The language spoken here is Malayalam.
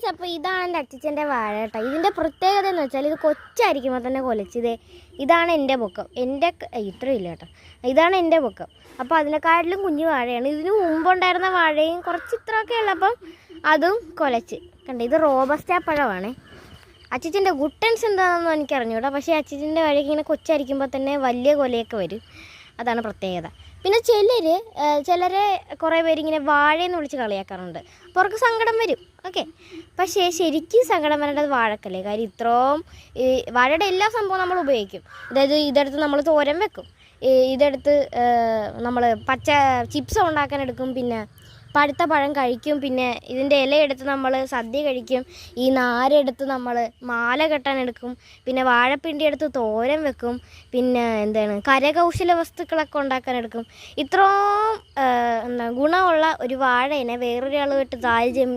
ഗൈസ്, അപ്പോൾ ഇതാണ് എൻ്റെ അച്ഛൻ്റെ വാഴ കേട്ടോ. ഇതിൻ്റെ പ്രത്യേകത എന്ന് വെച്ചാൽ ഇത് കൊച്ചായിരിക്കുമ്പോൾ തന്നെ കൊലച്ചത്. ഇതാണ് എൻ്റെ പൊക്കം. ഇത്രയില്ല കേട്ടോ, ഇതാണ് എൻ്റെ പൊക്കം. അപ്പോൾ അതിനെക്കാട്ടിലും കുഞ്ഞു വാഴയാണ്. ഇതിന് മുമ്പുണ്ടായിരുന്ന വാഴയും കുറച്ച് ഇത്രയൊക്കെ ഉള്ളപ്പം അതും കൊലച്ച് കണ്ടേ. ഇത് റോബസ്റ്റ പഴമാണ്. അച്ഛൻ്റെ ഗുട്ടൻസ് എന്താണെന്നൊന്നും എനിക്ക് അറിഞ്ഞൂടാ. പക്ഷേ അച്ഛൻ്റെ വാഴയ്ക്ക് ഇങ്ങനെ കൊച്ചായിരിക്കുമ്പോൾ തന്നെ വലിയ കൊലയൊക്കെ വരും. അതാണ് പ്രത്യേകത. പിന്നെ ചിലരെ കുറേ പേരിങ്ങനെ വാഴയെന്ന് വിളിച്ച് കളിയാക്കാറുണ്ട്. അപ്പോൾ അവർക്ക് സങ്കടം വരും. ഓക്കെ, പക്ഷേ ശരിക്കും സങ്കടം വരേണ്ടത് വാഴക്കല്ലേ. കാര്യം ഇത്രയും വാഴയുടെ എല്ലാ സംഭവവും നമ്മൾ ഉപയോഗിക്കും. അതായത് ഇതെടുത്ത് നമ്മൾ തോരൻ വെക്കും, ഇതെടുത്ത് നമ്മൾ പച്ച ചിപ്സ് ഉണ്ടാക്കാൻ എടുക്കും, പിന്നെ പഴുത്ത പഴം കഴിക്കും, പിന്നെ ഇതിൻ്റെ ഇലയെടുത്ത് നമ്മൾ സദ്യ കഴിക്കും, ഈ നാരെടുത്ത് നമ്മൾ മാല കെട്ടാൻ എടുക്കും, പിന്നെ വാഴപ്പിണ്ടി എടുത്ത് തോരൻ വെക്കും, പിന്നെ കരകൗശല വസ്തുക്കളൊക്കെ ഉണ്ടാക്കാൻ എടുക്കും. ഇത്രയും ഗുണമുള്ള ഒരു വാഴേനെ വേറൊരാളുമായിട്ട് താരതമ്യം